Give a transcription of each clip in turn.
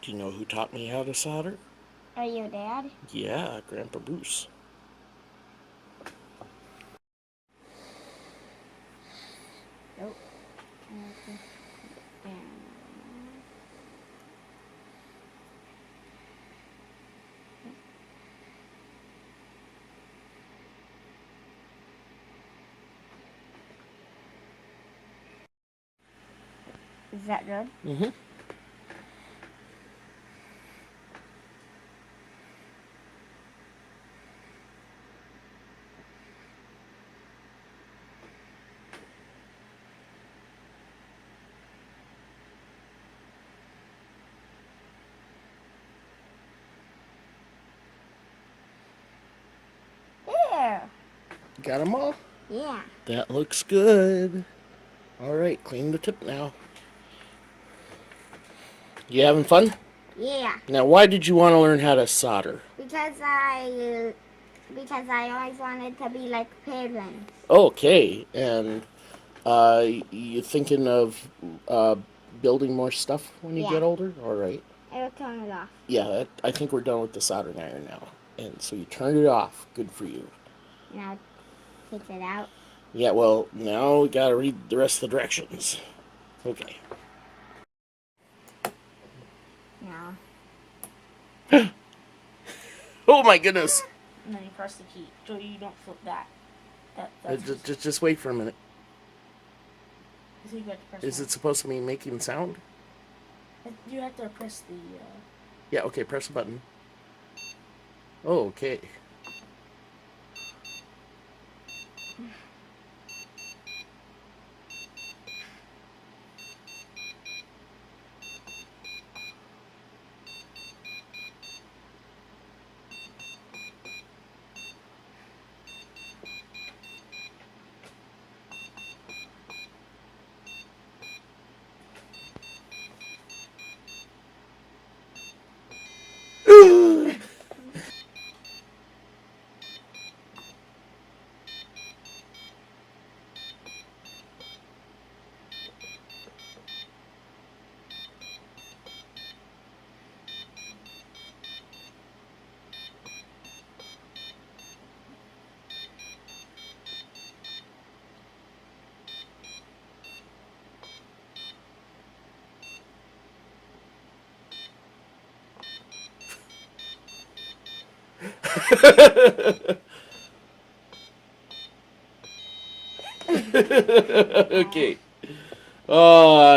Do you know who taught me how to solder? Are you Dad? Yeah, Grandpa Bruce. Nope. Is that good? Mm-hmm. There. Got them all? Yeah. That looks good. All right, clean the tip now. You having fun? Yeah. Now, why did you want to learn how to solder? Because I always wanted to be like parents. Okay, and you thinking of building more stuff when you Yeah. get older? All right. I will turn it off. Yeah, I think we're done with the soldering iron now. And so you turned it off. Good for you. Now take it out. Yeah, well, now we gotta read the rest of the directions. Okay. Now. Oh my goodness! And then you press the key. So you don't flip that. Just wait for a minute. So you have to press Is it supposed to be making sound? You have to press the. Yeah, okay, press the button. Oh, okay.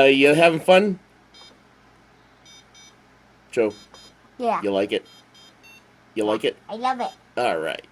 Okay. You having fun? Joe, Yeah. you like it? You like it? I love it. All right.